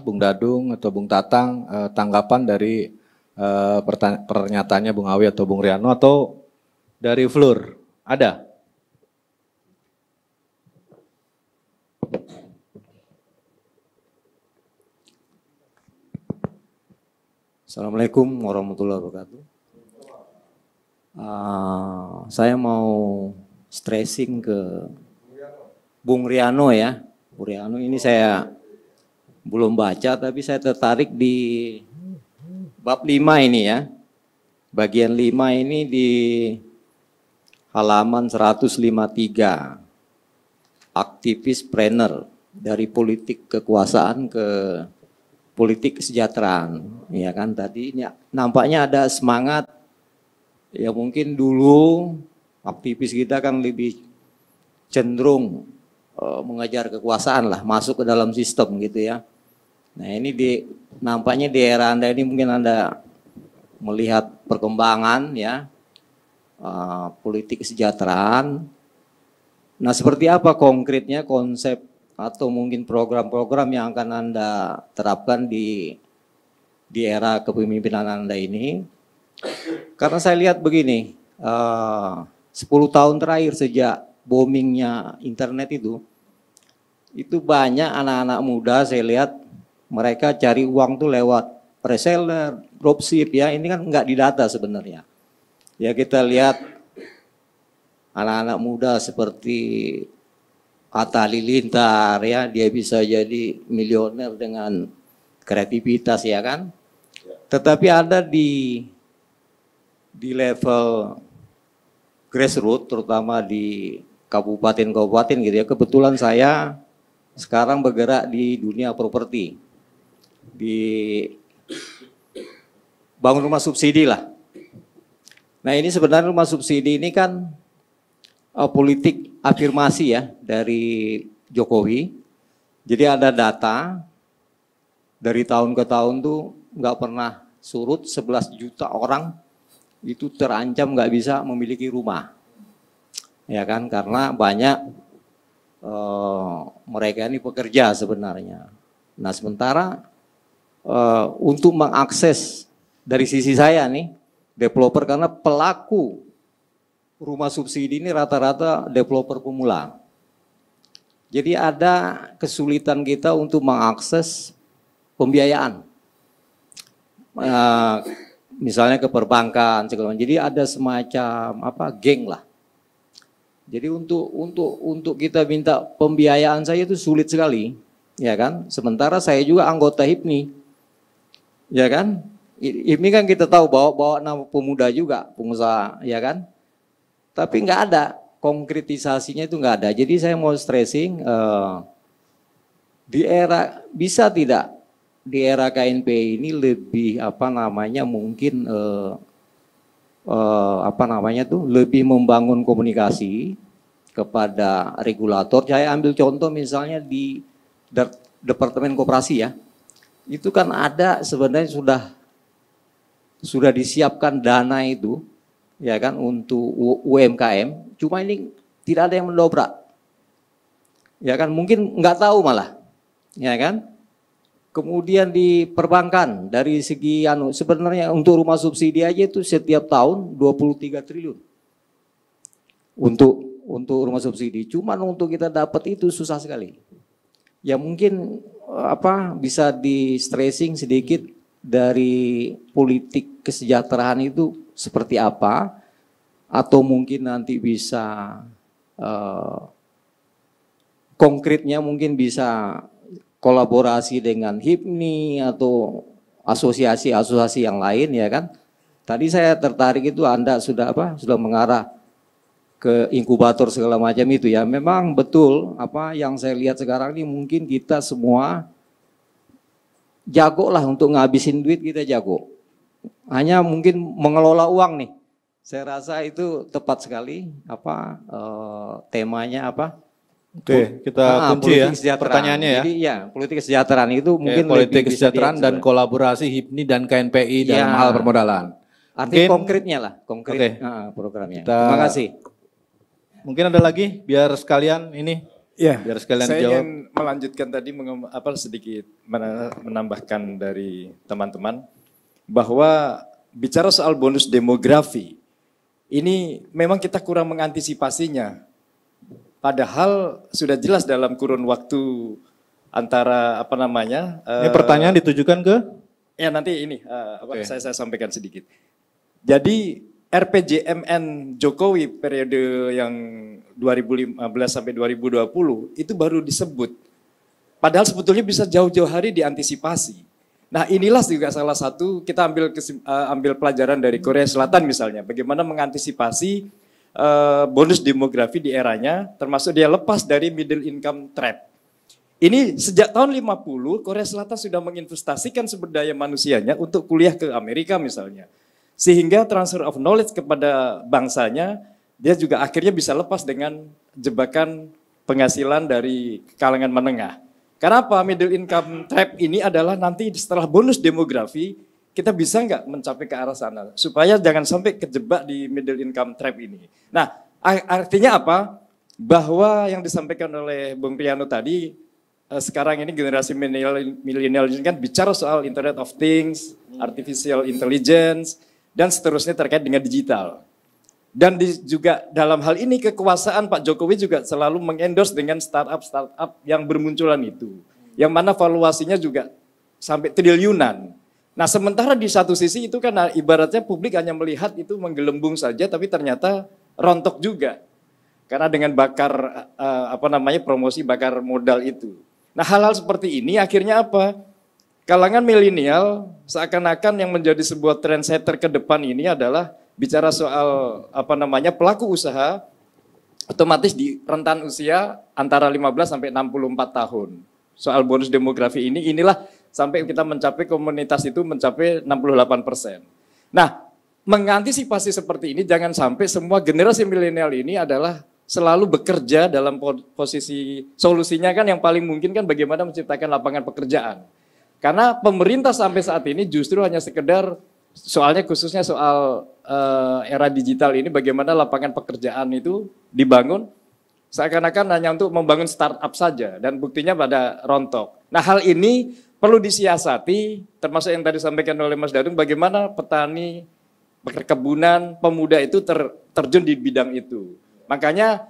Bung Dadung atau Bung Tatang tanggapan dari pernyataannya Bung Awi atau Bung Riano atau dari Flur? Ada? Assalamualaikum warahmatullahi wabarakatuh. Saya mau stressing ke Bung Riano ya. Bung Riano ini saya belum baca tapi saya tertarik di bab 5 ini ya. Bagian 5 ini di halaman 153. Aktivis trainer dari politik kekuasaan ke politik kesejahteraan, ya kan tadi ini nampaknya ada semangat ya mungkin dulu aktivis kita kan lebih cenderung mengejar kekuasaan lah, masuk ke dalam sistem gitu ya. Nah ini nampaknya di era Anda ini mungkin Anda melihat perkembangan ya politik kesejahteraan. Nah seperti apa konkretnya konsep atau mungkin program-program yang akan Anda terapkan di era kepemimpinan Anda ini. Karena saya lihat begini, 10 tahun terakhir sejak boomingnya internet itu banyak anak-anak muda saya lihat mereka cari uang tuh lewat reseller, dropship ya, ini kan nggak didata sebenarnya. Ya kita lihat anak-anak muda seperti Atta Halilintar ya, dia bisa jadi miliuner dengan kreativitas ya kan. Tetapi ada di level grassroots terutama di kabupaten-kabupaten gitu ya. Kebetulan saya sekarang bergerak di dunia properti. Di bangun rumah subsidi lah. Nah, ini sebenarnya rumah subsidi ini kan politik afirmasi ya dari Jokowi. Jadi ada data dari tahun ke tahun tuh nggak pernah surut 11 juta orang itu terancam nggak bisa memiliki rumah. Ya kan karena banyak mereka ini pekerja sebenarnya. Nah sementara untuk mengakses dari sisi saya nih developer karena pelaku rumah subsidi ini rata-rata developer pemula. Jadi ada kesulitan kita untuk mengakses pembiayaan. Misalnya ke perbankan segala macam. Jadi ada semacam geng lah. Jadi untuk kita minta pembiayaan saya itu sulit sekali, ya kan? Sementara saya juga anggota HIPMI. Ya kan? HIPMI kan kita tahu bawa nama pemuda juga, pengusaha, ya kan? Tapi nggak ada, konkretisasinya itu nggak ada. Jadi saya mau stressing, di era, bisa tidak di era KNP ini lebih mungkin lebih membangun komunikasi kepada regulator. Saya ambil contoh misalnya di Departemen Koperasi ya, itu kan ada sebenarnya sudah disiapkan dana itu. Ya kan untuk UMKM, cuma ini tidak ada yang mendobrak. Ya kan mungkin nggak tahu malah. Ya kan? Kemudian di perbankan dari segi sebenarnya untuk rumah subsidi aja itu setiap tahun 23 triliun. Untuk rumah subsidi, cuman untuk kita dapat itu susah sekali. Ya mungkin bisa di stressing sedikit dari politik kesejahteraan itu seperti apa, atau mungkin nanti bisa konkretnya mungkin bisa kolaborasi dengan HIPMI atau asosiasi-asosiasi yang lain ya kan. Tadi saya tertarik itu Anda sudah mengarah ke inkubator segala macam itu ya. Memang betul yang saya lihat sekarang ini mungkin kita semua jago lah untuk ngabisin duit, kita jago. Hanya mungkin mengelola uang nih. Saya rasa itu tepat sekali temanya Oke, kita kunci ya pertanyaannya ya. Jadi ya, politik kesejahteraan itu mungkin politik kesejahteraan dan kolaborasi HIPMI dan KNPI dalam hal permodalan. Artinya konkretnya lah, programnya. Kita, Terima kasih. Mungkin ada lagi biar sekalian ini Ya, Biar sekalian saya dijawab. ingin melanjutkan tadi sedikit menambahkan dari teman-teman bahwa bicara soal bonus demografi ini memang kita kurang mengantisipasinya. Padahal sudah jelas dalam kurun waktu antara Ini pertanyaan ditujukan ke? ya nanti ini Oke. saya sampaikan sedikit. Jadi RPJMN Jokowi periode yang 2015 sampai 2020 itu baru disebut. Padahal sebetulnya bisa jauh-jauh hari diantisipasi. Nah inilah juga salah satu kita ambil pelajaran dari Korea Selatan misalnya. Bagaimana mengantisipasi bonus demografi di eranya, termasuk dia lepas dari middle income trap. Ini sejak tahun 50 Korea Selatan sudah menginvestasikan sumber daya manusianya untuk kuliah ke Amerika misalnya. Sehingga transfer of knowledge kepada bangsanya, dia juga akhirnya bisa lepas dengan jebakan penghasilan dari kalangan menengah. Karena apa? Middle income trap ini adalah nanti setelah bonus demografi, kita bisa nggak mencapai ke arah sana. Supaya jangan sampai kejebak di middle income trap ini. Nah, artinya apa? Bahwa yang disampaikan oleh Bung Priano tadi, sekarang ini generasi milenial ini kan bicara soal Internet of Things, Artificial Intelligence, dan seterusnya terkait dengan digital. Dan juga dalam hal ini kekuasaan Pak Jokowi juga selalu mengendorse dengan startup yang bermunculan itu. Yang mana valuasinya juga sampai triliunan. Nah sementara di satu sisi itu kan ibaratnya publik hanya melihat itu menggelembung saja tapi ternyata rontok juga. Karena dengan bakar promosi bakar modal itu. Nah hal-hal seperti ini akhirnya apa? Kalangan milenial seakan-akan yang menjadi sebuah trendsetter ke depan ini adalah bicara soal pelaku usaha otomatis di rentan usia antara 15 sampai 64 tahun. Soal bonus demografi inilah sampai kita mencapai komunitas itu mencapai 68%. Nah, mengantisipasi seperti ini jangan sampai semua generasi milenial ini adalah selalu bekerja dalam posisi solusinya kan yang paling mungkin kan bagaimana menciptakan lapangan pekerjaan. Karena pemerintah sampai saat ini justru hanya sekedar soalnya khususnya soal era digital ini bagaimana lapangan pekerjaan itu dibangun seakan-akan hanya untuk membangun startup saja dan buktinya pada rontok. Nah hal ini perlu disiasati termasuk yang tadi disampaikan oleh Mas Dadung bagaimana petani, perkebunan, pemuda itu terjun di bidang itu. Makanya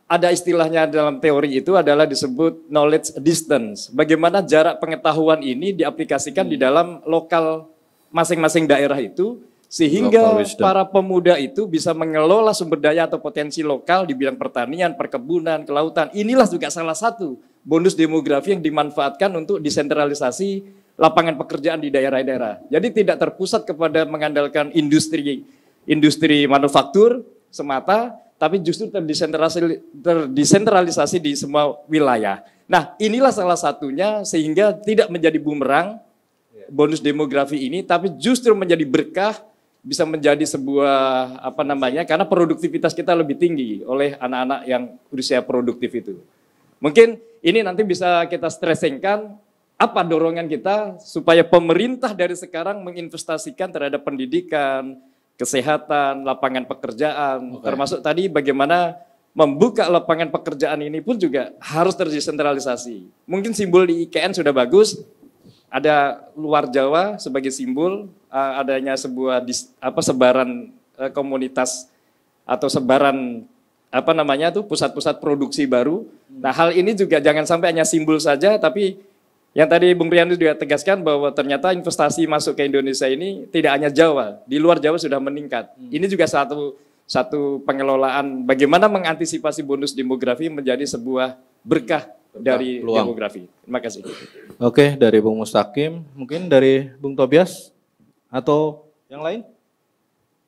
ada istilahnya dalam teori itu adalah disebut knowledge distance. Bagaimana jarak pengetahuan ini diaplikasikan di dalam lokal masing-masing daerah itu sehingga para pemuda itu bisa mengelola sumber daya atau potensi lokal di bidang pertanian, perkebunan, kelautan. Inilah juga salah satu bonus demografi yang dimanfaatkan untuk desentralisasi lapangan pekerjaan di daerah-daerah. Jadi tidak terpusat kepada mengandalkan industri manufaktur semata, tapi justru terdesentralisasi di semua wilayah. Nah, inilah salah satunya sehingga tidak menjadi bumerang bonus demografi ini, tapi justru menjadi berkah, bisa menjadi sebuah karena produktivitas kita lebih tinggi oleh anak-anak yang usia produktif itu. Mungkin ini nanti bisa kita stressingkan apa dorongan kita supaya pemerintah dari sekarang menginvestasikan terhadap pendidikan, kesehatan, lapangan pekerjaan, termasuk tadi bagaimana membuka lapangan pekerjaan ini pun juga harus terdesentralisasi. Mungkin simbol di IKN sudah bagus, ada luar Jawa sebagai simbol adanya sebuah sebaran komunitas atau sebaran pusat-pusat produksi baru. Nah hal ini juga jangan sampai hanya simbol saja, tapi yang tadi Bung Priano juga tegaskan bahwa ternyata investasi masuk ke Indonesia ini tidak hanya Jawa, di luar Jawa sudah meningkat. Ini juga satu pengelolaan bagaimana mengantisipasi bonus demografi menjadi sebuah berkah dari demografi. Terima kasih. Oke, dari Bung Mustaqim, mungkin dari Bung Tobias atau yang lain?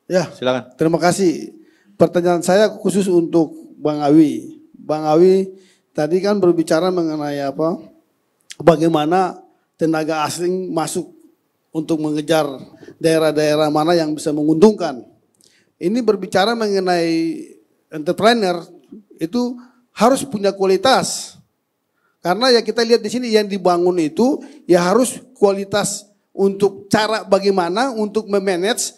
Ya, silakan. Terima kasih. Pertanyaan saya khusus untuk Bang Awi. Bang Awi tadi kan berbicara mengenai bagaimana tenaga asing masuk untuk mengejar daerah-daerah mana yang bisa menguntungkan. Ini berbicara mengenai entrepreneur itu harus punya kualitas. Karena ya kita lihat di sini yang dibangun itu ya harus kualitas untuk cara bagaimana untuk memanage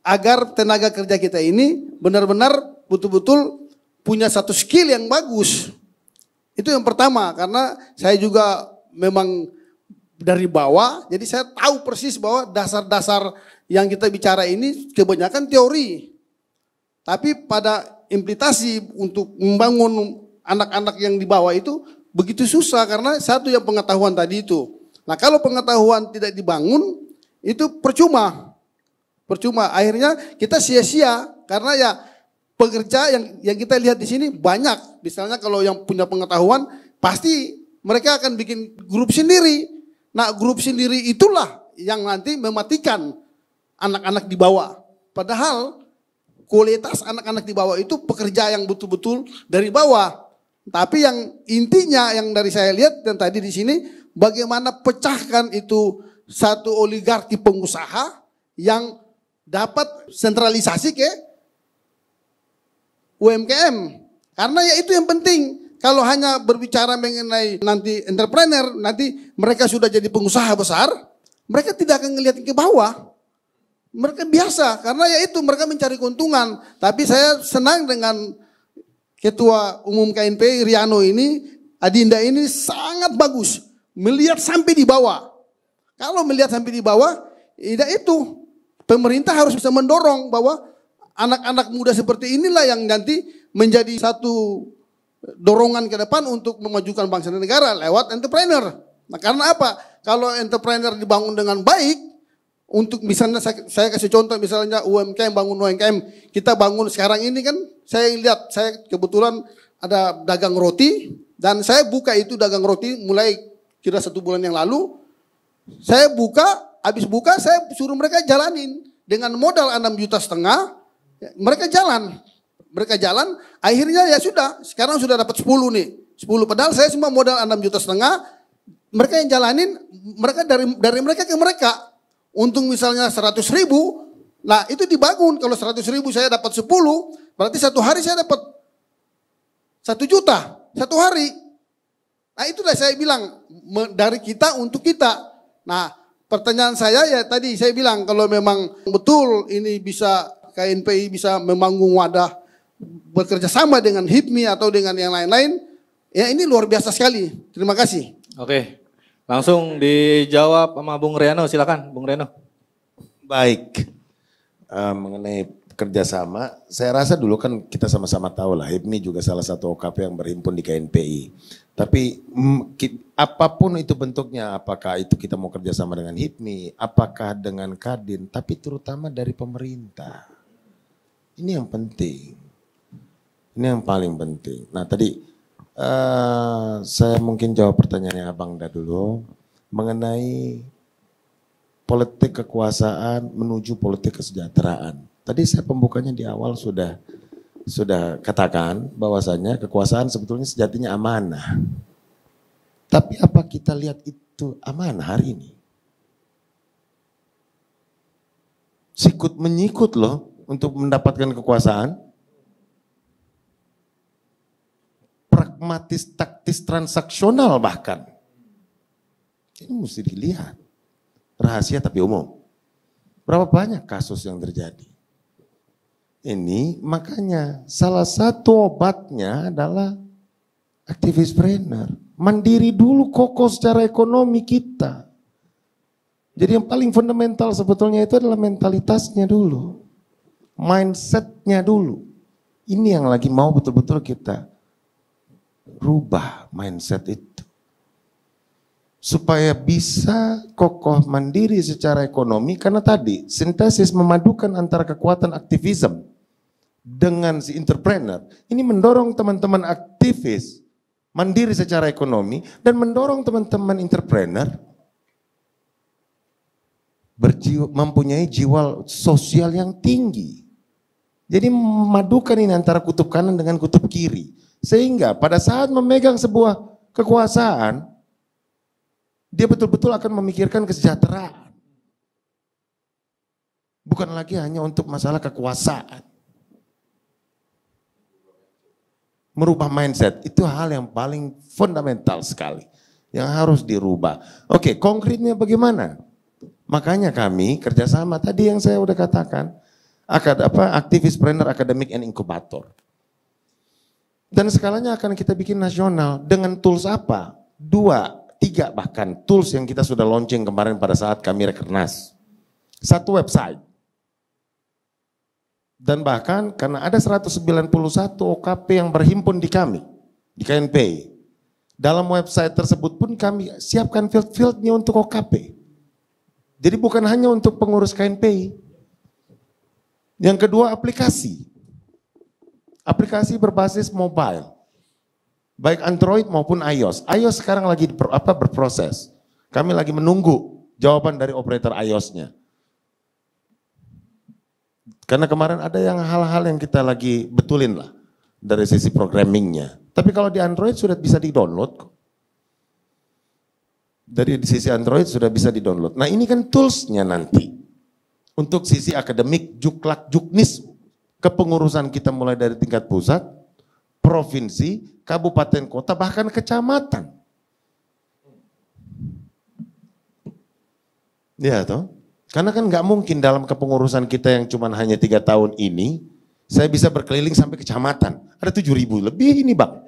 agar tenaga kerja kita ini benar-benar betul-betul punya satu skill yang bagus. Itu yang pertama, karena saya juga memang dari bawah, jadi saya tahu persis bahwa dasar-dasar yang kita bicara ini kebanyakan teori. Tapi pada implementasi untuk membangun anak-anak yang di bawah itu begitu susah, karena satu yang pengetahuan tadi itu. Nah kalau pengetahuan tidak dibangun, itu percuma. Percuma, akhirnya kita sia-sia, karena ya pekerja yang kita lihat di sini banyak. Misalnya kalau yang punya pengetahuan, pasti mereka akan bikin grup sendiri. Nah grup sendiri itulah yang nanti mematikan anak-anak di bawah. Padahal kualitas anak-anak di bawah itu pekerja yang betul-betul dari bawah. Tapi yang intinya yang dari saya lihat dan tadi di sini, bagaimana pecahkan itu satu oligarki pengusaha yang dapat sentralisasi ke UMKM. Karena ya itu yang penting. Kalau hanya berbicara mengenai nanti entrepreneur, nanti mereka sudah jadi pengusaha besar, mereka tidak akan ngelihat ke bawah. Mereka biasa, karena ya itu mereka mencari keuntungan. Tapi saya senang dengan Ketua Umum KNPI Riano ini, Adinda ini sangat bagus. Melihat sampai di bawah. Kalau melihat sampai di bawah, tidak itu. Pemerintah harus bisa mendorong bahwa anak-anak muda seperti inilah yang nanti menjadi satu dorongan ke depan untuk memajukan bangsa dan negara lewat entrepreneur. Nah karena apa? Kalau entrepreneur dibangun dengan baik, untuk misalnya saya kasih contoh misalnya UMKM, bangun UMKM, kita bangun sekarang ini kan saya lihat, saya kebetulan ada dagang roti dan saya buka itu dagang roti mulai kira 1 bulan yang lalu. Saya buka, habis buka saya suruh mereka jalanin dengan modal 6,5 juta, mereka jalan. Mereka jalan, akhirnya ya sudah, sekarang sudah dapat 10 nih. 10 padahal saya cuma modal 6,5 juta, mereka yang jalanin, mereka dari mereka ke mereka. Untung misalnya 100.000, nah itu dibangun, kalau 100.000 saya dapat 10, berarti 1 hari saya dapat 1 juta, 1 hari. Nah itulah saya bilang, dari kita untuk kita. Nah pertanyaan saya ya tadi saya bilang, kalau memang betul ini bisa KNPI bisa membangun wadah bekerja sama dengan HIPMI atau dengan yang lain-lain, ya ini luar biasa sekali. Terima kasih. Oke, langsung dijawab sama Bung Riano, silakan Bung Riano. Baik, mengenai kerjasama, saya rasa dulu kan kita sama-sama tahu lah, HIPMI juga salah satu OKP yang berhimpun di KNPI. Tapi apapun itu bentuknya, apakah itu kita mau kerjasama dengan HIPMI, apakah dengan Kadin, tapi terutama dari pemerintah. Ini yang penting, ini yang paling penting. Nah tadi saya mungkin jawab pertanyaannya Abang dah dulu, mengenai politik kekuasaan menuju politik kesejahteraan. Tadi saya pembukanya di awal sudah katakan bahwasanya kekuasaan sebetulnya sejatinya amanah. Tapi apa kita lihat itu amanah hari ini? Sikut menyikut loh untuk mendapatkan kekuasaan. Pragmatis, taktis, transaksional bahkan. Ini mesti dilihat. Rahasia tapi umum. Berapa banyak kasus yang terjadi? Ini makanya salah satu obatnya adalah aktivispreneur. Mandiri dulu, kokoh secara ekonomi kita. Jadi yang paling fundamental sebetulnya itu adalah mentalitasnya dulu. Mindsetnya dulu. Ini yang lagi mau betul-betul kita rubah mindset itu. Supaya bisa kokoh mandiri secara ekonomi, karena tadi sintesis memadukan antara kekuatan aktivisme dengan si entrepreneur, ini mendorong teman-teman aktivis mandiri secara ekonomi dan mendorong teman-teman entrepreneur mempunyai jiwa sosial yang tinggi. Jadi memadukan ini antara kutub kanan dengan kutub kiri. Sehingga pada saat memegang sebuah kekuasaan, dia betul-betul akan memikirkan kesejahteraan. Bukan lagi hanya untuk masalah kekuasaan. Merubah mindset, itu hal yang paling fundamental sekali. Yang harus dirubah. Oke, konkretnya bagaimana? Makanya kami kerjasama, tadi yang saya udah katakan, aktivispreneur, academic and incubator. Dan skalanya akan kita bikin nasional dengan tools apa? 2, 3 bahkan tools yang kita sudah launching kemarin pada saat kami Rekernas. 1 website. Dan bahkan karena ada 191 OKP yang berhimpun di kami, di KNPI. Dalam website tersebut pun kami siapkan field-fieldnya untuk OKP. Jadi bukan hanya untuk pengurus KNPI. Yang kedua aplikasi. Aplikasi berbasis mobile. Baik Android maupun iOS. iOS sekarang lagi berproses. Kami lagi menunggu jawaban dari operator iOS-nya. Karena kemarin ada yang hal-hal yang kita lagi betulin lah dari sisi programmingnya. Tapi kalau di Android sudah bisa di-download kok. Dari sisi Android sudah bisa di-download. Nah ini kan toolsnya nanti. Untuk sisi akademik, juklak, juknis, kepengurusan kita mulai dari tingkat pusat, provinsi, kabupaten, kota, bahkan kecamatan. Ya toh? Karena kan nggak mungkin dalam kepengurusan kita yang cuma hanya 3 tahun ini, saya bisa berkeliling sampai kecamatan. Ada 7.000 lebih ini Bang.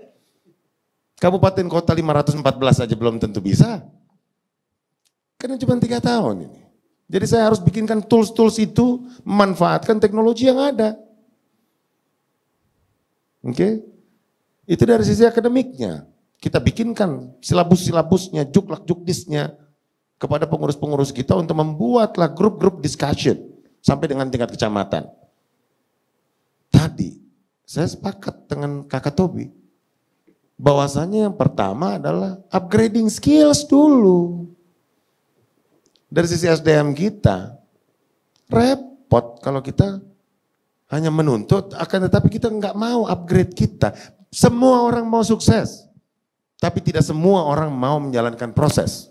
Kabupaten kota 514 aja belum tentu bisa. Karena cuma 3 tahun ini. Jadi saya harus bikinkan tools-tools itu, memanfaatkan teknologi yang ada. Oke? Itu dari sisi akademiknya. Kita bikinkan silabus-silabusnya, juklak-juknisnya kepada pengurus-pengurus kita untuk membuatlah grup-grup discussion sampai dengan tingkat kecamatan. Tadi saya sepakat dengan Kakak Tobi bahwasanya yang pertama adalah upgrading skills dulu. Dari sisi SDM kita repot kalau kita hanya menuntut, akan tetapi kita nggak mau upgrade kita. Semua orang mau sukses, tapi tidak semua orang mau menjalankan proses.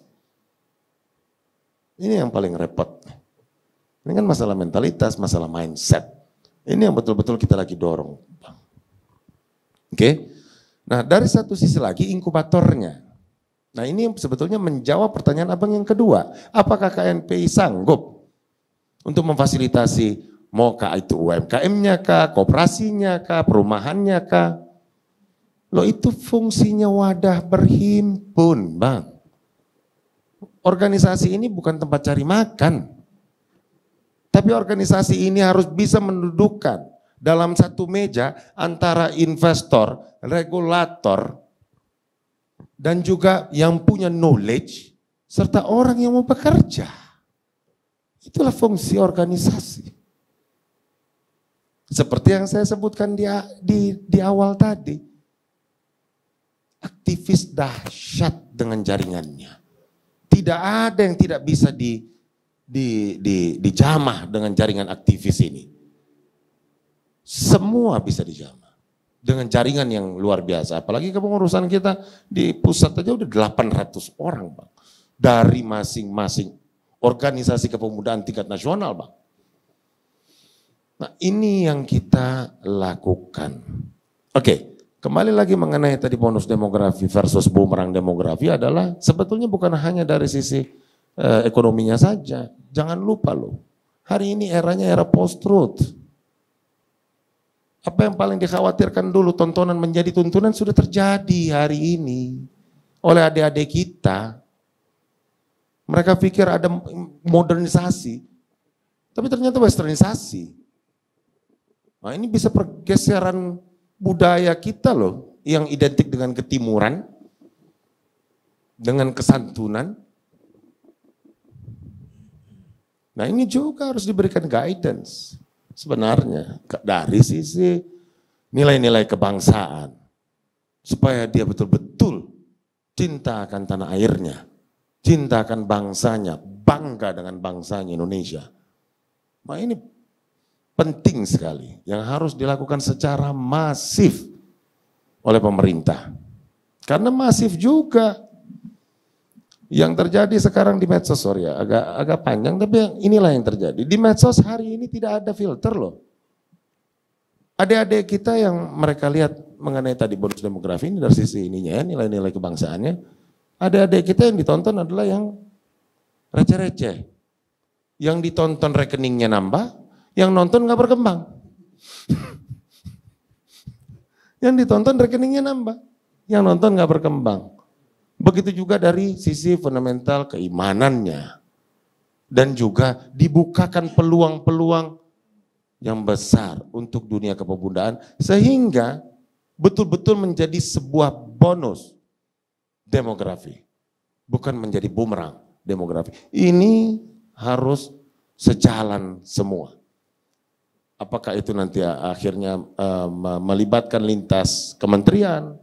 Ini yang paling repot. Ini kan masalah mentalitas, masalah mindset. Ini yang betul-betul kita lagi dorong. Oke? Nah dari satu sisi lagi inkubatornya. Nah ini yang sebetulnya menjawab pertanyaan abang yang kedua. Apakah KNPI sanggup untuk memfasilitasi mau itu UMKM-nya kah, kooperasinya kah, perumahannya kah? Loh itu fungsinya wadah berhimpun Bang. Organisasi ini bukan tempat cari makan. Tapi organisasi ini harus bisa mendudukkan dalam satu meja antara investor, regulator, dan juga yang punya knowledge, serta orang yang mau bekerja. Itulah fungsi organisasi. Seperti yang saya sebutkan di awal tadi. Aktivis dahsyat dengan jaringannya. Tidak ada yang tidak bisa dijamah dengan jaringan aktivis ini. Semua bisa dijamah. Dengan jaringan yang luar biasa. Apalagi kepengurusan kita di pusat aja udah 800 orang Bang. Dari masing-masing organisasi kepemudaan tingkat nasional Bang. Nah ini yang kita lakukan. Oke, kembali lagi mengenai tadi bonus demografi versus bumerang demografi adalah sebetulnya bukan hanya dari sisi ekonominya saja. Jangan lupa loh, hari ini eranya era post-truth. Apa yang paling dikhawatirkan dulu, tontonan menjadi tuntunan sudah terjadi hari ini oleh adik-adik kita. Mereka pikir ada modernisasi, tapi ternyata westernisasi. Nah ini bisa pergeseran budaya kita loh, yang identik dengan ketimuran, dengan kesantunan. Nah ini juga harus diberikan guidance. Sebenarnya dari sisi nilai-nilai kebangsaan supaya dia betul-betul cinta akan tanah airnya, cinta akan bangsanya, bangga dengan bangsanya Indonesia. Nah ini penting sekali yang harus dilakukan secara masif oleh pemerintah. Karena masif juga yang terjadi sekarang di medsos, sorry ya, agak panjang, tapi inilah yang terjadi. Di medsos hari ini tidak ada filter loh. Adik-adik kita yang mereka lihat mengenai tadi bonus demografi ini dari sisi ininya ya, nilai-nilai kebangsaannya. Adik-adik kita yang ditonton adalah yang receh-receh. Yang ditonton rekeningnya nambah, yang nonton nggak berkembang. Yang ditonton rekeningnya nambah, yang nonton nggak berkembang. Begitu juga dari sisi fundamental keimanannya. Dan juga dibukakan peluang-peluang yang besar untuk dunia kepemudaan sehingga betul-betul menjadi sebuah bonus demografi. Bukan menjadi bumerang demografi. Ini harus sejalan semua. Apakah itu nanti akhirnya melibatkan lintas kementerian?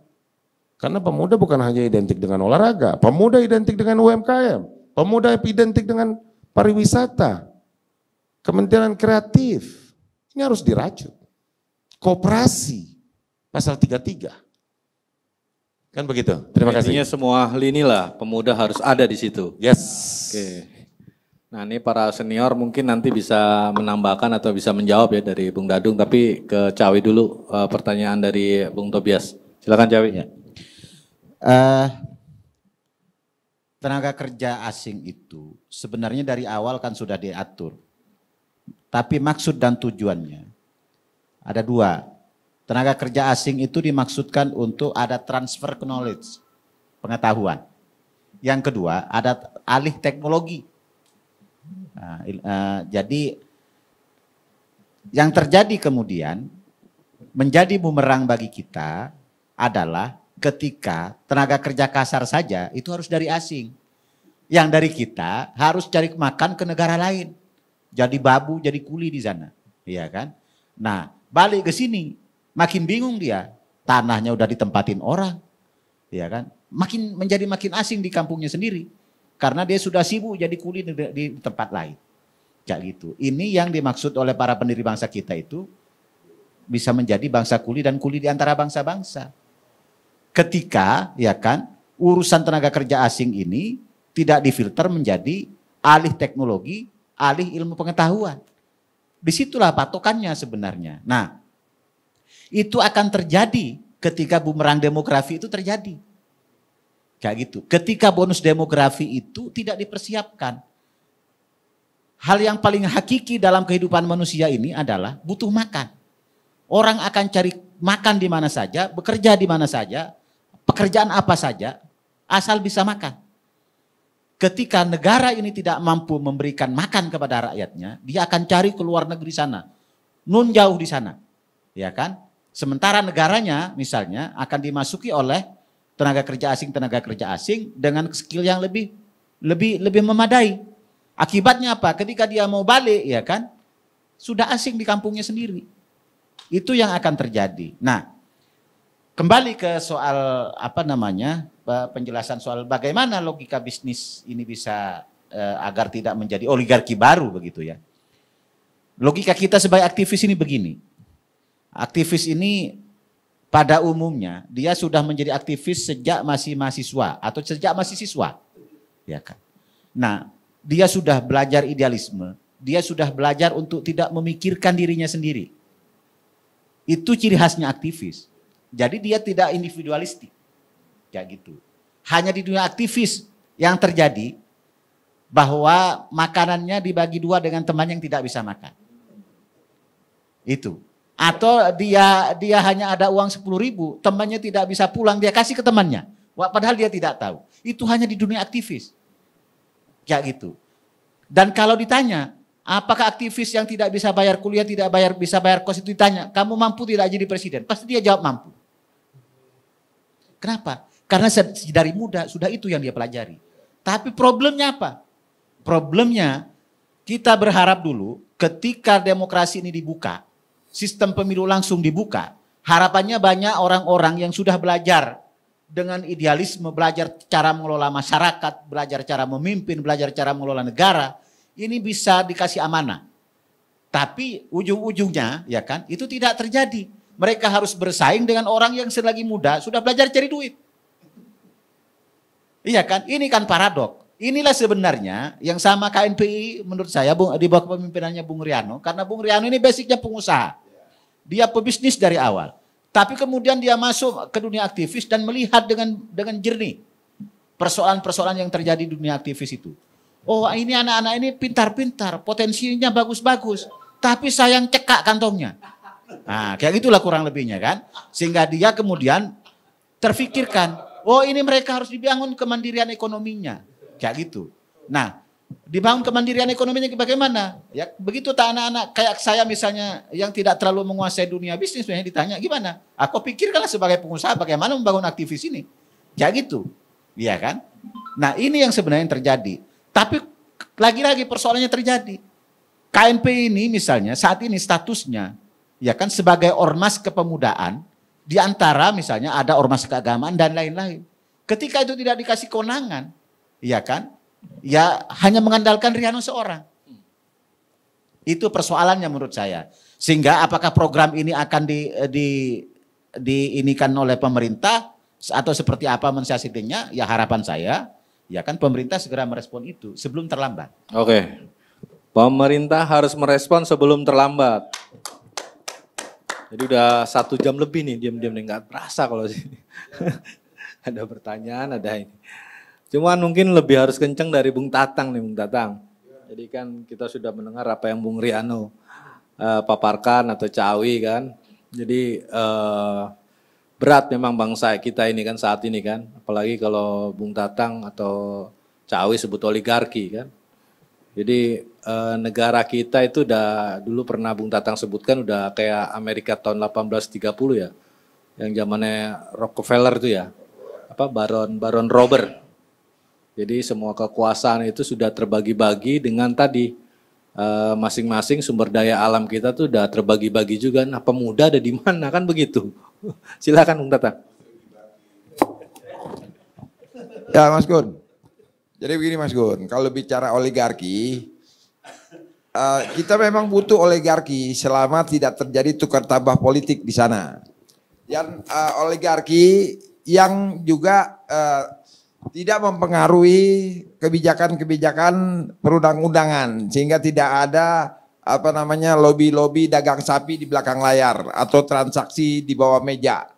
Karena pemuda bukan hanya identik dengan olahraga, pemuda identik dengan UMKM, pemuda identik dengan pariwisata, kementerian kreatif. Ini harus dirajut. Koperasi, pasal 33. Kan begitu, terima kasih. Intinya semua lini lah, pemuda harus ada di situ. Yes. Oke. Nah ini para senior mungkin nanti bisa menambahkan atau bisa menjawab ya dari Bung Dadung, tapi ke Cawi dulu pertanyaan dari Bung Tobias. Silakan Cawi. Ya. Tenaga kerja asing itu sebenarnya dari awal kan sudah diatur. Tapi maksud dan tujuannya ada dua. Tenaga kerja asing itu dimaksudkan untuk ada transfer knowledge, pengetahuan. Yang kedua ada alih teknologi. Jadi yang terjadi kemudian menjadi bumerang bagi kita adalah ketika tenaga kerja kasar saja itu harus dari asing. Yang dari kita harus cari makan ke negara lain. Jadi babu, jadi kuli di sana. Iya kan? Nah, balik ke sini makin bingung dia. Tanahnya udah ditempatin orang. Iya kan? Menjadi makin asing di kampungnya sendiri. Karena dia sudah sibuk jadi kuli di tempat lain. Kayak gitu. Ini yang dimaksud oleh para pendiri bangsa kita itu bisa menjadi bangsa kuli dan kuli di antara bangsa-bangsa. Ketika ya kan urusan tenaga kerja asing ini tidak difilter menjadi alih teknologi, alih ilmu pengetahuan. Disitulah patokannya sebenarnya. Nah, itu akan terjadi ketika bumerang demografi itu terjadi. Kayak gitu. Ketika bonus demografi itu tidak dipersiapkan. Hal yang paling hakiki dalam kehidupan manusia ini adalah butuh makan. Orang akan cari makan di mana saja, bekerja di mana saja, pekerjaan apa saja, asal bisa makan. Ketika negara ini tidak mampu memberikan makan kepada rakyatnya, dia akan cari ke luar negeri sana, nun jauh di sana, ya kan? Sementara negaranya misalnya akan dimasuki oleh tenaga kerja asing dengan skill yang lebih memadai. Akibatnya apa? Ketika dia mau balik, ya kan, sudah asing di kampungnya sendiri. Itu yang akan terjadi. Nah, kembali ke soal penjelasan soal bagaimana logika bisnis ini bisa agar tidak menjadi oligarki baru begitu ya. Logika kita sebagai aktivis ini begini. Aktivis ini pada umumnya dia sudah menjadi aktivis sejak masih mahasiswa atau sejak masih siswa. Ya kan. Nah, dia sudah belajar idealisme, dia sudah belajar untuk tidak memikirkan dirinya sendiri. Itu ciri khasnya aktivis. Jadi dia tidak individualistik. Kayak gitu. Hanya di dunia aktivis yang terjadi bahwa makanannya dibagi dua dengan teman yang tidak bisa makan. Itu. Atau dia hanya ada uang 10.000, temannya tidak bisa pulang, dia kasih ke temannya. Padahal dia tidak tahu. Itu hanya di dunia aktivis. Kayak gitu. Dan kalau ditanya, apakah aktivis yang tidak bisa bayar kuliah, bisa bayar kos itu ditanya, kamu mampu tidak jadi presiden? Pasti dia jawab mampu. Kenapa? Karena dari muda sudah itu yang dia pelajari. Tapi problemnya apa? Problemnya kita berharap dulu ketika demokrasi ini dibuka, sistem pemilu langsung dibuka, harapannya banyak orang-orang yang sudah belajar dengan idealisme, belajar cara mengelola masyarakat, belajar cara memimpin, belajar cara mengelola negara, ini bisa dikasih amanah. Tapi ujung-ujungnya ya kan, itu tidak terjadi. Mereka harus bersaing dengan orang yang selagi muda sudah belajar cari duit. Iya kan? Ini kan paradok. Inilah sebenarnya yang sama KNPI menurut saya di bawah kepemimpinannya Bung Riano. Karena Bung Riano ini basicnya pengusaha. Dia pebisnis dari awal. Tapi kemudian dia masuk ke dunia aktivis dan melihat dengan jernih persoalan-persoalan yang terjadi di dunia aktivis itu. Oh ini anak-anak ini pintar-pintar, potensinya bagus-bagus. Tapi sayang cekak kantongnya. Nah, kayak gitulah kurang lebihnya kan. Sehingga dia kemudian terfikirkan, oh ini mereka harus dibangun kemandirian ekonominya. Kayak gitu. Nah, dibangun kemandirian ekonominya bagaimana? Ya begitu tak anak-anak kayak saya misalnya yang tidak terlalu menguasai dunia bisnis, misalnya ditanya gimana? Aku pikirkanlah sebagai pengusaha bagaimana membangun aktivis ini. Kayak gitu. Iya kan? Nah ini yang sebenarnya yang terjadi. Tapi lagi-lagi persoalannya terjadi. KNP ini misalnya saat ini statusnya ya kan sebagai ormas kepemudaan, di antara misalnya ada ormas keagamaan dan lain-lain. Ketika itu tidak dikasih kewenangan, ya kan? Ya hanya mengandalkan Riano seorang. Itu persoalannya menurut saya. Sehingga apakah program ini akan diinikan oleh pemerintah atau seperti apa mensiasatinya? Ya harapan saya, ya kan pemerintah segera merespon itu sebelum terlambat. Oke. Pemerintah harus merespon sebelum terlambat. Jadi udah 1 jam lebih nih diam-diam nih, nggak terasa kalau sini. Ada pertanyaan, ada ini. Cuman mungkin lebih harus kenceng dari Bung Tatang nih, Bung Tatang. Jadi kan kita sudah mendengar apa yang Bung Riano paparkan atau Cawi kan. Jadi berat memang bangsa kita ini kan saat ini kan. Apalagi kalau Bung Tatang atau Cawi sebut oligarki kan. Jadi negara kita itu udah dulu pernah Bung Tatang sebutkan udah kayak Amerika tahun 1830 ya. Yang zamannya Rockefeller itu ya. Apa Baron Robert. Jadi semua kekuasaan itu sudah terbagi-bagi dengan tadi masing-masing sumber daya alam kita tuh udah terbagi-bagi juga. Nah, pemuda ada di mana kan begitu. Silakan Bung Tatang. Ya Mas Gun. Jadi begini Mas Gun, kalau bicara oligarki, kita memang butuh oligarki selama tidak terjadi tukar tambah politik di sana. Yang oligarki yang juga tidak mempengaruhi kebijakan-kebijakan perundang-undangan sehingga tidak ada lobby-lobby dagang sapi di belakang layar atau transaksi di bawah meja.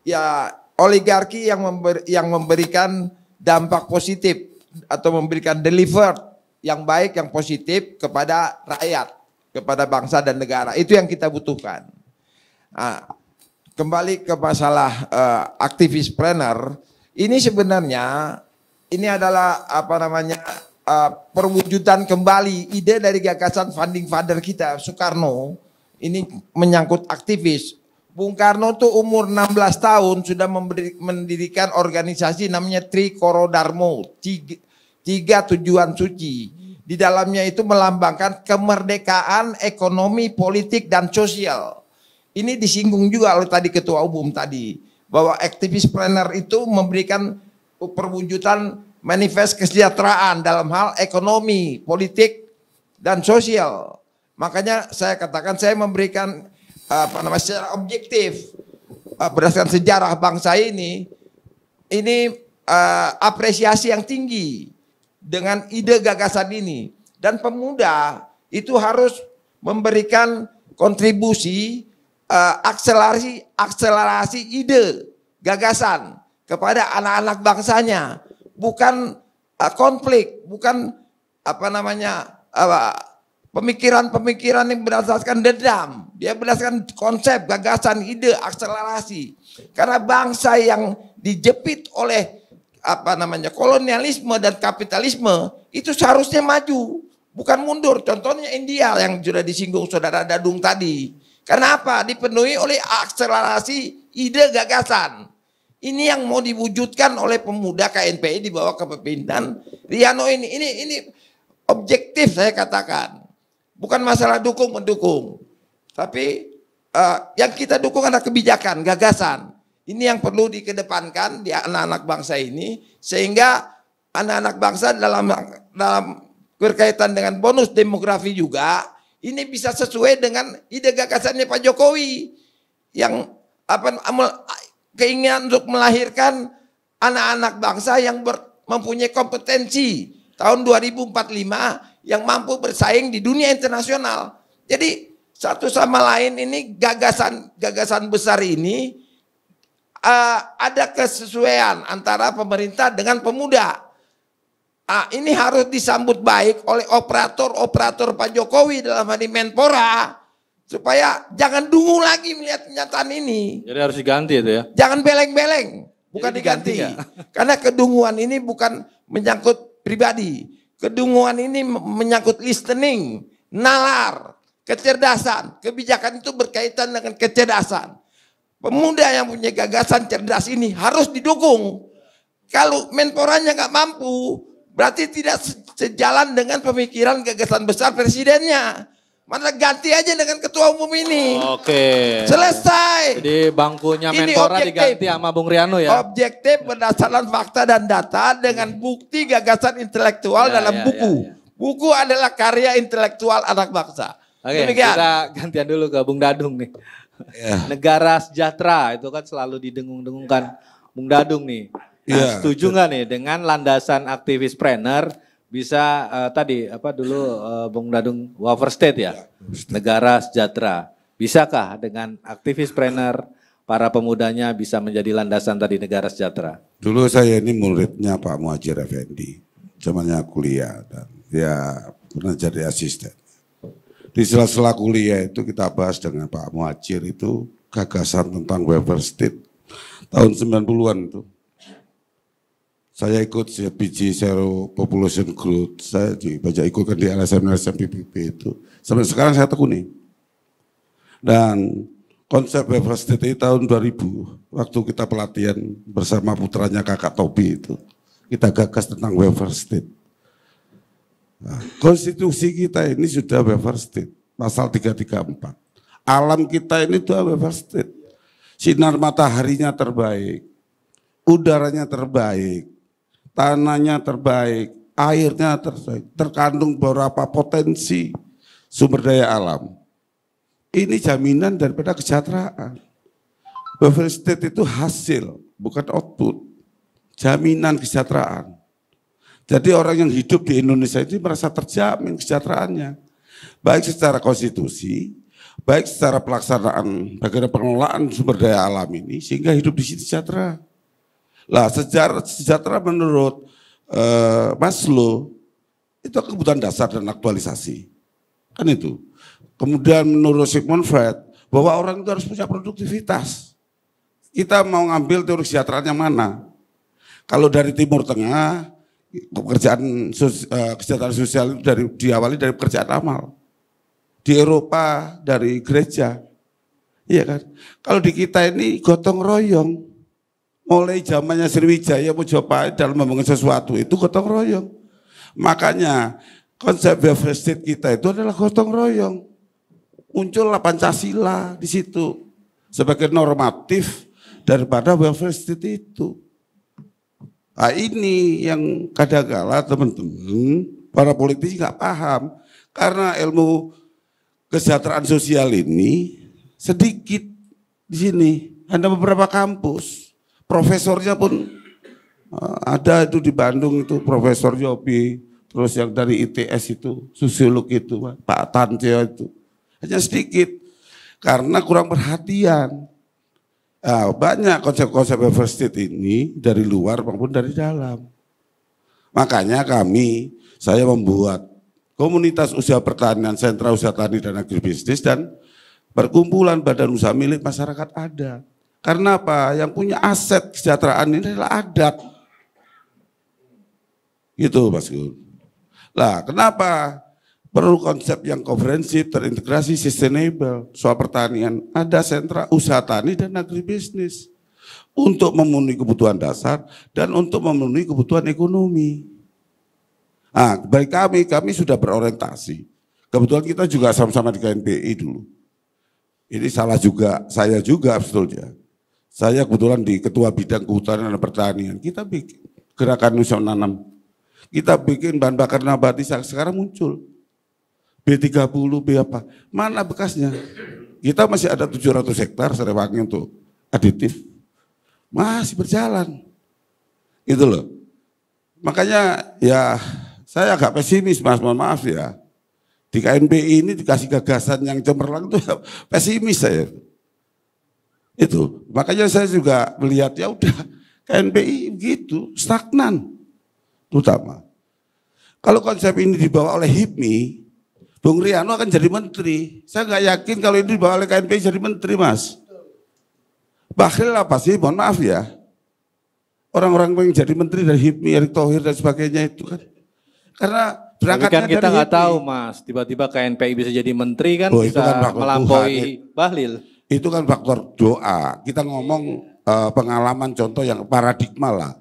Ya oligarki yang memberikan dampak positif atau memberikan deliver yang baik, yang positif kepada rakyat, kepada bangsa dan negara. Itu yang kita butuhkan. Nah, kembali ke masalah aktivis planner, ini sebenarnya ini adalah perwujudan kembali ide dari gagasan founding father kita Soekarno. Ini menyangkut aktivis. Bung Karno tuh umur 16 tahun sudah mendirikan organisasi namanya Trikoro Darmo, tiga tujuan suci. Di dalamnya itu melambangkan kemerdekaan ekonomi, politik, dan sosial. Ini disinggung juga oleh tadi Ketua Umum tadi, bahwa aktivis planner itu memberikan perwujudan manifest kesejahteraan dalam hal ekonomi, politik, dan sosial. Makanya saya katakan saya memberikan secara objektif berdasarkan sejarah bangsa ini apresiasi yang tinggi dengan ide gagasan ini, dan pemuda itu harus memberikan kontribusi akselerasi ide gagasan kepada anak-anak bangsanya, bukan konflik, bukan pemikiran-pemikiran yang berdasarkan dendam. Dia berdasarkan konsep, gagasan, ide, akselerasi. Karena bangsa yang dijepit oleh kolonialisme dan kapitalisme itu seharusnya maju, bukan mundur. Contohnya India yang sudah disinggung Saudara Dadung tadi. Karena apa? Dipenuhi oleh akselerasi ide gagasan. Ini yang mau diwujudkan oleh pemuda KNPI di bawah kepemimpinan Riano ini. Ini objektif saya katakan. Bukan masalah dukung-mendukung. Tapi yang kita dukung adalah kebijakan, gagasan. Ini yang perlu dikedepankan di anak-anak bangsa ini. Sehingga anak-anak bangsa dalam berkaitan dengan bonus demografi juga, ini bisa sesuai dengan ide gagasannya Pak Jokowi. Yang keinginan untuk melahirkan anak-anak bangsa yang mempunyai kompetensi tahun 2045 yang mampu bersaing di dunia internasional. Jadi satu sama lain ini gagasan besar ini ada kesesuaian antara pemerintah dengan pemuda. Ini harus disambut baik oleh operator Pak Jokowi dalam hal ini Menpora Supaya jangan dungu lagi melihat kenyataan ini. Jadi harus diganti itu ya. Jangan beleng-beleng, bukan Jadi diganti diganti. nggak? Karena kedunguan ini bukan menyangkut pribadi. Kedunguan ini menyangkut listening, nalar, kecerdasan. Kebijakan itu berkaitan dengan kecerdasan. Pemuda yang punya gagasan cerdas ini harus didukung. Kalau menporanya nggak mampu, berarti tidak sejalan dengan pemikiran gagasan besar presidennya. Mana ganti aja dengan ketua umum ini. Oke. Selesai. Jadi bangkunya Ini Menpora objektif. diganti sama Bung Riano ya. Objektif berdasarkan fakta dan data dengan bukti gagasan intelektual Ya, dalam ya, buku. ya, ya. Buku adalah karya intelektual anak bangsa. Oke, Demikian. kita gantian dulu ke Bung Dadung nih. Negara sejahtera itu kan selalu didengung-dengungkan Bung Dadung nih. Nah, Iya. setuju nggak nih dengan landasan aktivis planner bisa tadi apa dulu Bung Dadung welfare state ya, negara sejahtera. Bisakah dengan aktivis planner para pemudanya bisa menjadi landasan tadi negara sejahtera? Dulu saya ini muridnya Pak Muhadjir Effendi, zamannya kuliah dan dia pernah jadi asisten. Di sela-sela kuliah itu kita bahas dengan Pak Muhadjir itu gagasan tentang welfare state tahun 90-an itu. Saya ikut CPG Zero Population Growth, saya dibaca ikutkan di LSM PBB itu. Sampai sekarang saya tekuni. Dan konsep welfare state itu tahun 2000, waktu kita pelatihan bersama putranya Kakak Tobi itu, kita gagas tentang welfare state. Nah, konstitusi kita ini sudah welfare state, pasal 334. Alam kita ini sudah welfare state. Sinar mataharinya terbaik, udaranya terbaik, tanahnya terbaik, airnya terbaik, terkandung beberapa potensi sumber daya alam. Ini jaminan daripada kesejahteraan. Welfare state itu hasil, bukan output. Jaminan kesejahteraan. Jadi orang yang hidup di Indonesia ini merasa terjamin kesejahteraannya. Baik secara konstitusi, baik secara pelaksanaan, bagaimana pengelolaan sumber daya alam ini, sehingga hidup di sini sejahtera. Lah sejahtera menurut Maslow itu kebutuhan dasar dan aktualisasi. Kan itu. Kemudian menurut Sigmund Freud bahwa orang itu harus punya produktivitas. Kita mau ngambil teori kesejahteraan yang mana? Kalau dari Timur Tengah, pekerjaan kesejahteraan sosial itu diawali dari pekerjaan amal. Di Eropa dari gereja. Iya kan? Kalau di kita ini gotong royong. Mulai zamannya Sriwijaya Mojopahit dalam membangun sesuatu itu gotong royong. Makanya konsep welfare state kita itu adalah gotong royong. Muncullah Pancasila di situ sebagai normatif daripada welfare state itu. Nah, ini yang kadang-kala teman-teman para politisi nggak paham karena ilmu kesejahteraan sosial ini sedikit di sini. Ada beberapa kampus. Profesornya pun ada itu di Bandung itu Profesor Yopi, terus yang dari ITS itu, sosiolog itu, Pak Tantio itu. Hanya sedikit, karena kurang perhatian. Nah, banyak konsep-konsep welfare state ini dari luar maupun dari dalam. Makanya saya membuat komunitas usaha pertanian, sentra usaha tani dan agribisnis dan perkumpulan badan usaha milik masyarakat adat. Karena apa? Yang punya aset kesejahteraan ini adalah adat. Gitu Mas Gun. Lah kenapa? Perlu konsep yang komprehensif, terintegrasi, sustainable. Soal pertanian, ada sentra usaha tani dan agribisnis. Untuk memenuhi kebutuhan dasar dan untuk memenuhi kebutuhan ekonomi. Nah, bagi kami sudah berorientasi. Kebetulan kita juga sama-sama di KNPI dulu. Ini salah juga, saya juga sebetulnya. Saya kebetulan di Ketua Bidang Kehutanan dan Pertanian. Kita bikin gerakan usaha menanam. Kita bikin bahan bakar nabati sekarang muncul. B30, B apa. Mana bekasnya? Kita masih ada 700 hektar Serewangi untuk aditif. Masih berjalan. Gitu loh. Makanya ya saya agak pesimis Mas, mohon maaf ya. Di KNPI ini dikasih gagasan yang cemerlang itu pesimis saya. Itu, makanya saya juga melihat ya udah KNPI begitu, stagnan. Terutama. Kalau konsep ini dibawa oleh HIPMI, Bung Riano akan jadi menteri. Saya nggak yakin kalau ini dibawa oleh KNPI jadi menteri, Mas. Bakhil apa sih? Mohon maaf ya. Orang-orang yang jadi menteri dari HIPMI, Erick Thohir dan sebagainya itu kan. Karena Tapi berangkatnya kan kita dari nggak HIPMI. tahu Mas, tiba-tiba KNPI bisa jadi menteri kan Oh, itu bisa kan faktor melampaui Tuhan. Bahlil. Itu kan faktor doa. Kita ngomong pengalaman contoh yang paradigma lah.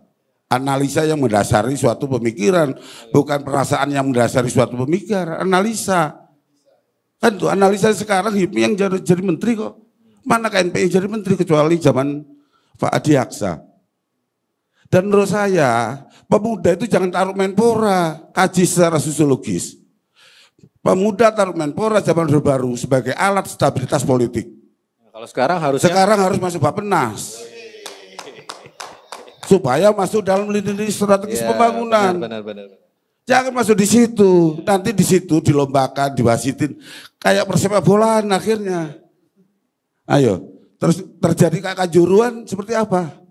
Analisa yang mendasari suatu pemikiran, bukan perasaan yang mendasari suatu pemikiran. Analisa. Kan tuh analisa sekarang HIPMI yang jadi menteri kok. Mana KNPI jadi menteri kecuali zaman Pak Adi Aksa. Dan menurut saya, pemuda itu jangan taruh Menpora, kaji secara sosiologis. Pemuda taruh Menpora zaman Orde Baru sebagai alat stabilitas politik. Kalau sekarang harusnya Sekarang harus masuk Bappenas. Supaya masuk dalam lini strategis Ya, pembangunan. benar. Jangan masuk di situ. Nanti di situ dilombakan, diwasitin. Kayak persepak bolaan akhirnya. Ayo, terus terjadi kayak Kanjuruhan seperti apa?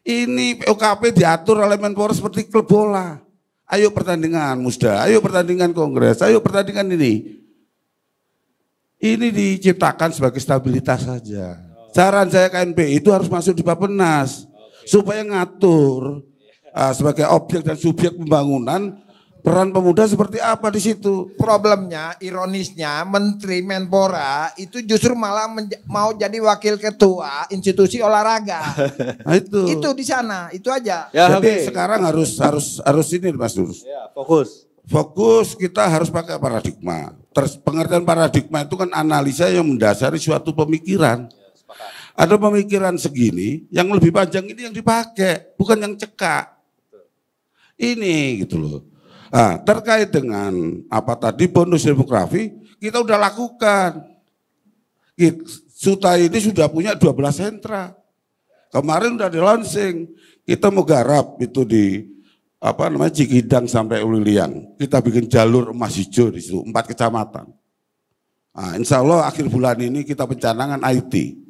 Ini POKP diatur oleh Menpora seperti klub bola. Ayo pertandingan Musda, ayo pertandingan Kongres, ayo pertandingan ini. Ini diciptakan sebagai stabilitas saja. Saran saya KNPI itu harus masuk di Bappenas. Supaya ngatur sebagai objek dan subjek pembangunan, peran pemuda seperti apa di situ. Problemnya, ironisnya, Menteri Menpora itu justru malah mau jadi wakil ketua institusi olahraga. Nah itu. Itu di sana, itu aja. Ya, Jadi oke. sekarang harus ini Mas Durus. Ya, fokus. Fokus kita harus pakai paradigma. Terus pengertian paradigma itu kan analisa yang mendasari suatu pemikiran. Ada pemikiran segini, yang lebih panjang ini yang dipakai, bukan yang cekak. Ini gitu loh. Nah, terkait dengan apa tadi bonus demografi, kita udah lakukan. Suta ini sudah punya 12 sentra. Kemarin udah di launching. Kita mau garap itu di Cikidang sampai Uliliang. Kita bikin jalur emas hijau di situ, 4 kecamatan. Nah, insya Allah akhir bulan ini kita pencanangan IT.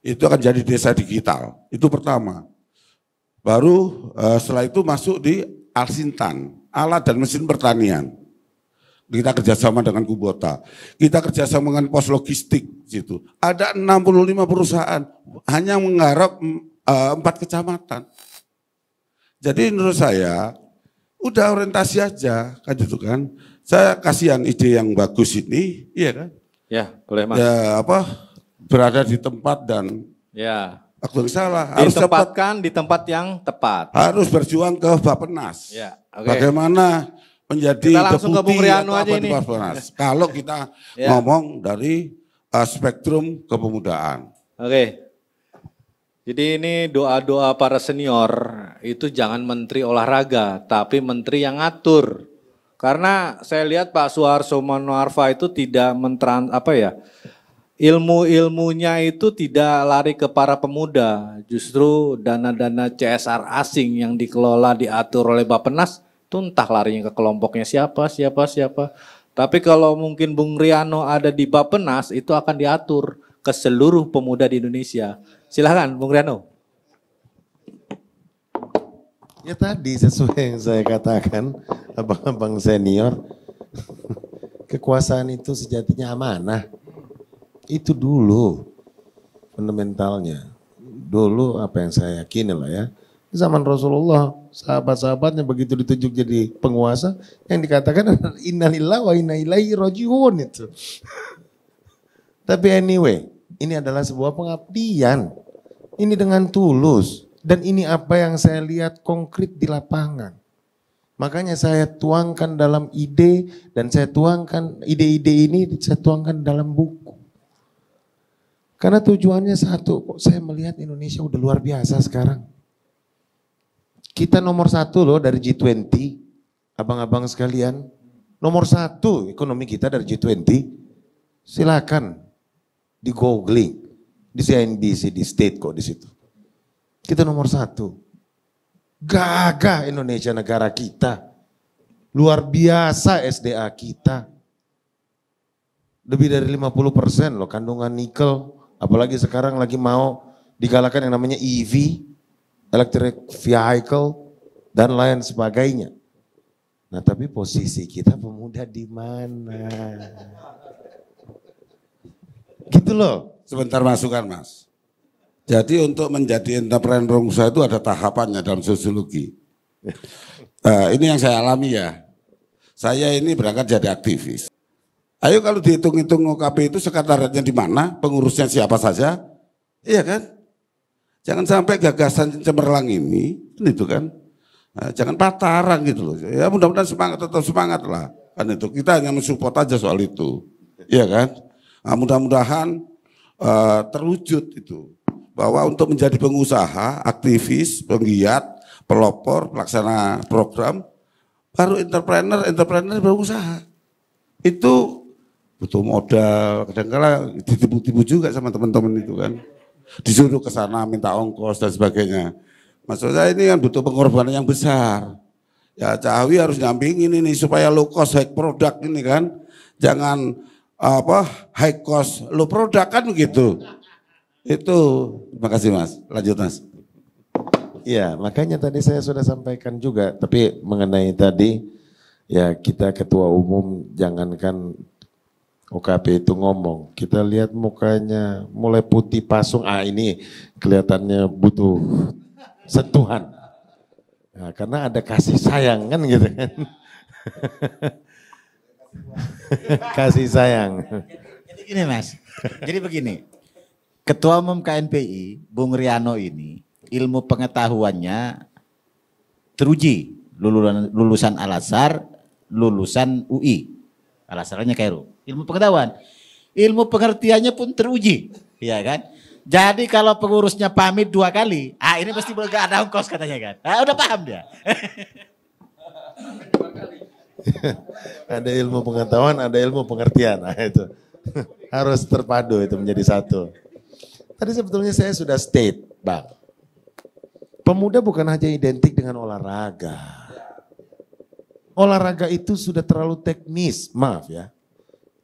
Itu akan jadi desa digital. Itu pertama. Baru setelah itu masuk di Alsintan, alat dan mesin pertanian. Kita kerjasama dengan Kubota. Kita kerjasama dengan pos logistik situ. Ada 65 perusahaan hanya menggarap 4 kecamatan. Jadi menurut saya udah orientasi aja kan gitu kan. Saya kasihan ide yang bagus ini, iya kan? Ya, boleh Mas. Ya berada di tempat dan Ya. waktu yang salah. Harus Ditempatkan di tempat yang tepat. harus berjuang ke Bappenas. Ya, oke. Bagaimana menjadi Kita langsung ke Bung deputi Riano atau aja apa di ini. Bappenas. Kalau kita Ya. ngomong dari spektrum kepemudaan. Oke. Jadi ini doa-doa para senior itu jangan menteri olahraga, tapi menteri yang ngatur. Karena saya lihat Pak Suharto Monoarfa itu tidak ilmu-ilmunya itu tidak lari ke para pemuda. Justru dana-dana CSR asing yang dikelola diatur oleh Bappenas itu entah larinya ke kelompoknya siapa. Tapi kalau mungkin Bung Riano ada di Bappenas itu akan diatur ke seluruh pemuda di Indonesia. Silahkan Bung Riano. Ya tadi sesuai yang saya katakan, abang-abang senior, kekuasaan itu sejatinya amanah. Itu dulu fundamentalnya. Dulu apa yang saya yakini lah ya. Zaman Rasulullah, sahabat-sahabatnya begitu ditunjuk jadi penguasa, yang dikatakan innalillahi wa inna ilaihi rajiun itu. Tapi anyway, ini adalah sebuah pengabdian. Ini dengan tulus. Dan ini apa yang saya lihat konkret di lapangan. Makanya saya tuangkan dalam ide dan saya tuangkan ide-ide ini saya tuangkan dalam buku. Karena tujuannya satu, kok saya melihat Indonesia udah luar biasa sekarang. Kita nomor 1 loh dari G20, abang-abang sekalian. Nomor 1 ekonomi kita dari G20. Silakan di googling, di CNBC, di State kok di situ. Kita nomor 1. Gagah Indonesia negara kita. Luar biasa SDA kita. Lebih dari 50% loh kandungan nikel. Apalagi sekarang lagi mau digalakan yang namanya EV, electric vehicle, dan lain sebagainya. Nah tapi posisi kita pemuda di mana? Gitu loh. Sebentar masukan Mas. Jadi untuk menjadi entrepreneur usaha itu ada tahapannya dalam sosiologi. Ini yang saya alami ya. Saya ini berangkat jadi aktivis. Ayo kalau dihitung-hitung OKP itu sekretariatnya di mana, pengurusnya siapa saja, iya kan? Jangan sampai gagasan cemerlang ini, itu kan. Nah, jangan pataran gitu loh. Ya mudah-mudahan semangat, tetap semangat lah. Kan itu kita hanya mensupport aja soal itu, iya kan? Nah, mudah-mudahan terwujud itu. Bahwa untuk menjadi pengusaha, aktivis, penggiat, pelopor, pelaksana program, baru entrepreneur berusaha. Itu butuh modal, kadang-kadang ditipu-tipu juga sama teman-teman itu kan. Disuruh ke sana minta ongkos dan sebagainya. Maksud saya ini kan butuh pengorbanan yang besar. Ya Cahawi harus nyampingin ini supaya low cost high product ini kan. Jangan high cost low product kan begitu. Itu, terima kasih Mas. Lanjut Mas. Iya, makanya tadi saya sudah sampaikan juga, tapi mengenai tadi ya kita ketua umum jangankan OKP itu ngomong, kita lihat mukanya mulai putih pasung, ini kelihatannya butuh sentuhan. Nah, karena ada kasih sayang kan gitu kan. Kasih sayang. Jadi gini Mas, jadi begini, Ketua Umum KNPI, Bung Riano ini, ilmu pengetahuannya teruji, lulusan Al-Azhar, lulusan UI, Al-Azharnya Kairo. Ilmu pengetahuan, ilmu pengertiannya pun teruji, ya kan? Jadi kalau pengurusnya pamit 2 kali, ini pasti gak ada ongkos katanya kan? Udah paham dia. Ada ilmu pengetahuan, ada ilmu pengertian, nah itu harus terpadu itu menjadi satu. Tadi sebetulnya saya sudah state, Bang. Pemuda bukan hanya identik dengan olahraga. Olahraga itu sudah terlalu teknis, maaf ya.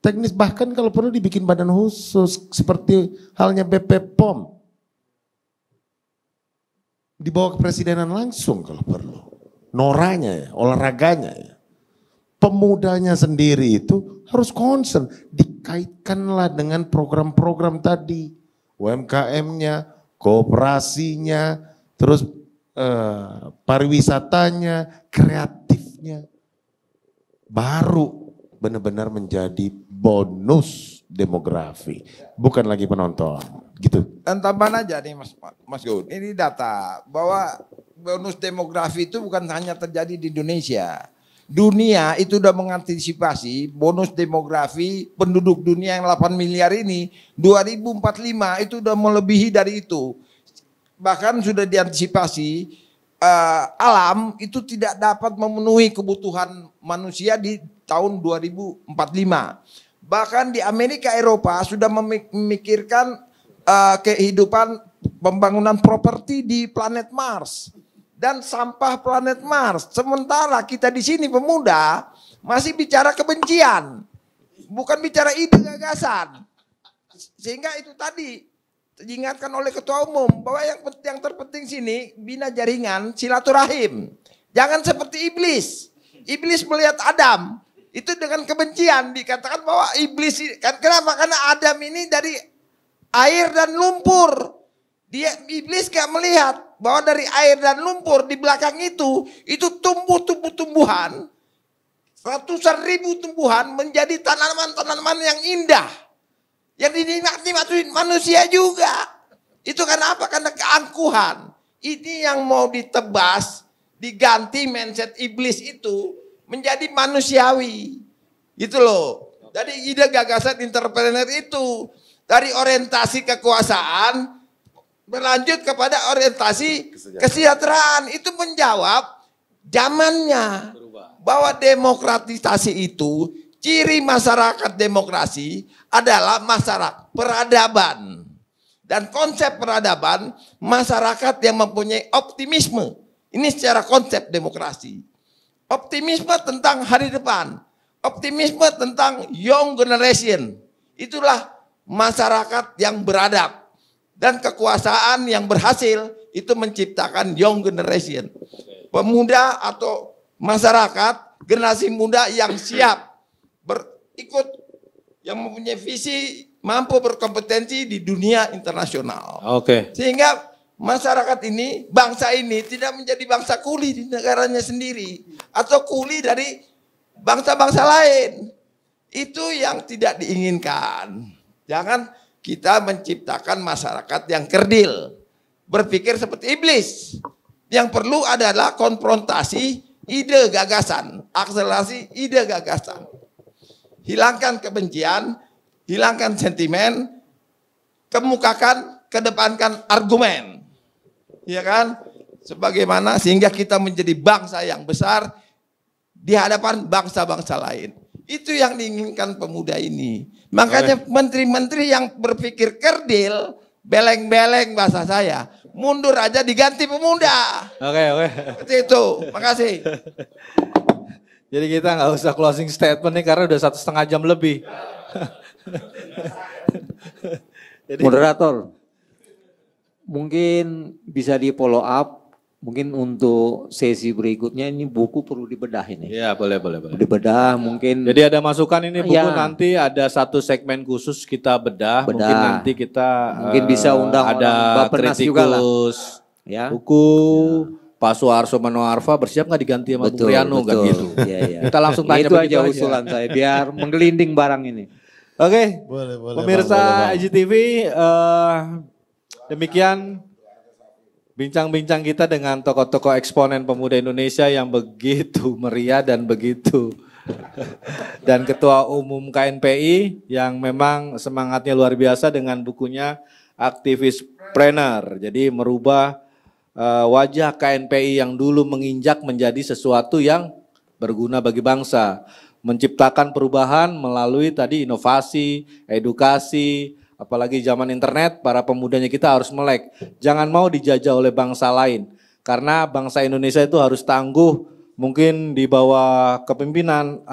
Teknis bahkan kalau perlu dibikin badan khusus seperti halnya BP POM. Dibawa ke presidenan langsung kalau perlu. Noranya ya, olahraganya ya. Pemudanya sendiri itu harus concern. Dikaitkanlah dengan program-program tadi. UMKM-nya, kooperasinya, terus pariwisatanya, kreatifnya. Baru benar-benar menjadi bonus demografi. Bukan lagi penonton. Gitu. Dan tambahan aja nih Mas Gun, ini data bahwa bonus demografi itu bukan hanya terjadi di Indonesia. Dunia itu udah mengantisipasi bonus demografi penduduk dunia yang 8 miliar ini 2045 itu udah melebihi dari itu. Bahkan sudah diantisipasi alam itu tidak dapat memenuhi kebutuhan manusia di tahun 2045. Bahkan di Amerika Eropa sudah memikirkan kehidupan pembangunan properti di planet Mars. Dan sampah planet Mars. Sementara kita di sini pemuda masih bicara kebencian. Bukan bicara ide gagasan. Sehingga itu tadi diingatkan oleh Ketua Umum bahwa yang terpenting sini bina jaringan silaturahim. Jangan seperti iblis. Iblis melihat Adam itu dengan kebencian, dikatakan bahwa iblis kan kenapa? Karena Adam ini dari air dan lumpur. Iblis gak melihat bahwa dari air dan lumpur di belakang itu tumbuh-tumbuhan, ratusan ribu tumbuhan menjadi tanaman-tanaman yang indah. Yang dinikmati manusia juga. Itu karena apa? Karena keangkuhan. Ini yang mau ditebas, diganti mindset iblis itu menjadi manusiawi. Gitu loh. Jadi ide gagasan entrepreneur itu dari orientasi kekuasaan berlanjut kepada orientasi kesejahteraan. Itu menjawab zamannya. Bahwa demokratisasi itu, ciri masyarakat demokrasi adalah masyarakat peradaban. Dan konsep peradaban, masyarakat yang mempunyai optimisme. Ini secara konsep demokrasi. Optimisme tentang hari depan. Optimisme tentang young generation. Itulah masyarakat yang beradab. Dan kekuasaan yang berhasil itu menciptakan young generation. Pemuda atau masyarakat generasi muda yang siap berikut, yang mempunyai visi, mampu berkompetensi di dunia internasional. Oke. Sehingga masyarakat ini, bangsa ini tidak menjadi bangsa kuli di negaranya sendiri atau kuli dari bangsa-bangsa lain. Itu yang tidak diinginkan. Jangan kita menciptakan masyarakat yang kerdil, berpikir seperti iblis. Yang perlu adalah konfrontasi ide gagasan, akselerasi ide gagasan. Hilangkan kebencian, hilangkan sentimen, kedepankan argumen. Ya kan? Sebagaimana sehingga kita menjadi bangsa yang besar di hadapan bangsa-bangsa lain. Itu yang diinginkan pemuda ini. Makanya menteri-menteri yang berpikir kerdil, beleng-beleng bahasa saya, mundur aja diganti pemuda. Oke. Seperti itu. Makasih. Jadi kita nggak usah closing statement nih karena udah 1,5 jam lebih. Jadi, Moderator, mungkin bisa di follow up, mungkin untuk sesi berikutnya ini buku perlu dibedah ini. ya boleh. Dibedah mungkin. Jadi ada masukan ini buku Ya. nanti ada satu segmen khusus kita bedah. Mungkin nanti kita Mungkin bisa undang ada orang Bappenas juga lah. kritikus Ya. buku Pak Suharso Manoarfa bersiap nggak diganti sama Bung Riano nggak gitu. Iya. Kita langsung tanya Itu begitu aja usulan saya biar menggelinding barang ini. Oke, Boleh, pemirsa Bang, boleh, Bang. IGTV, demikian bincang-bincang kita dengan tokoh-tokoh eksponen pemuda Indonesia yang begitu meriah dan begitu dan Ketua Umum KNPI yang memang semangatnya luar biasa dengan bukunya Aktivispreneur. Jadi merubah wajah KNPI yang dulu menginjak menjadi sesuatu yang berguna bagi bangsa. Menciptakan perubahan melalui tadi inovasi, edukasi, apalagi zaman internet, para pemudanya kita harus melek. Jangan mau dijajah oleh bangsa lain. Karena bangsa Indonesia itu harus tangguh, mungkin di bawah kepemimpinan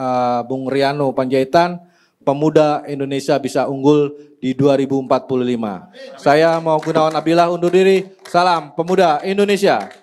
Bung Riano Panjaitan, pemuda Indonesia bisa unggul di 2045. Saya mau Gunawan Abdillah undur diri, salam pemuda Indonesia.